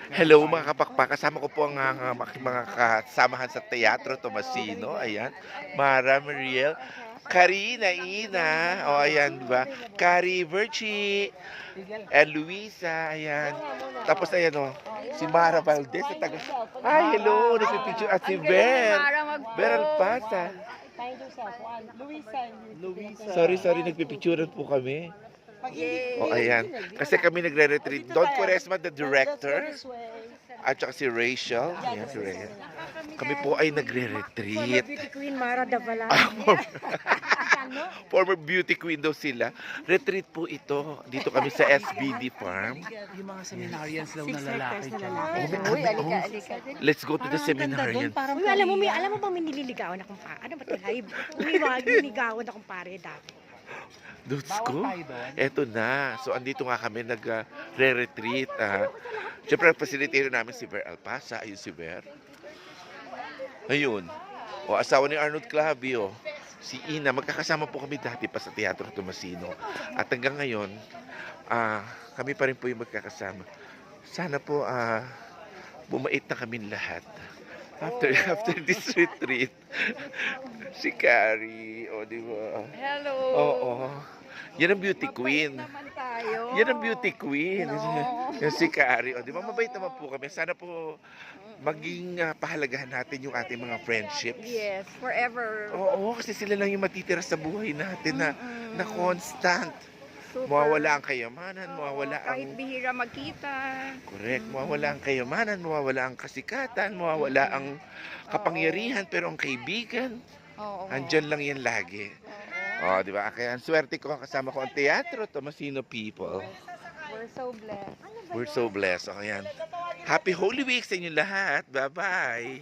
Hello mga kapakpak, kasama ko po ang aking mga kasamahan sa Teatro Tomasino. Ayan, Mara, Mariel, Karina, Ina, o ayan, di ba? Kari, Virgie, and Luisa, ayan. Tapos ayan o, si Mara Valdez sa taga. Hi, hello, nagpipicture at si Ver. Ver Alpasa. Sorry, nagpipicturean po kami. O ayan, kasi kami nagre-retreat. Don Quaresma, the director, at saka si Rachel. Ayan, si Rachel. Kami po ay nagre-retreat. Beauty Queen Mara Davala. Former beauty queen daw sila. Retreat po ito. Dito kami sa SBD Farm. Yung mga seminarians daw na lalaki dyan. Uy, alika. Let's go to the seminarian. Uy, alam mo bang may nililigawan akong pare? Ano ba ito, live? Uy, mga nililigawan akong pare dati. Diyos ko. Eto na. So, andito nga kami nag-re-retreat. Siyempre, ang facilitator namin si Ver Alpasa. Ayun si Ver. Ayun. O, asawa ni Arnold Clavio. Si Ina. Magkakasama po kami dati pa sa Teatro Tomasino. At hanggang ngayon, kami pa rin po yung magkakasama. Sana po, bumait na kami lahat. After this retreat, si Carrie, o di ba? Hello. Oo. Yan ang beauty queen. Naman tayo. Yan ang beauty queen. Yan si Carrie. O di ba? Mabait naman po kami. Sana po maging pahalagahan natin yung ating mga friendships. Yes, forever. Oo, kasi sila lang yung matitira sa buhay natin na constant. Super. Mawawala ang kayamanan, mawawala Kahit ang... bihira magkita. Correct. Mawawala ang kayamanan, mawawala ang kasikatan, mawawala ang kapangyarihan, pero ang kaibigan, Oo. andyan lang yan lagi. Oh, di ba? Kaya ang swerte ko kasama ko ang Teatro Tomasino people. We're so blessed. We're so blessed. O, ayan. Happy Holy Week sa inyo lahat. Bye-bye.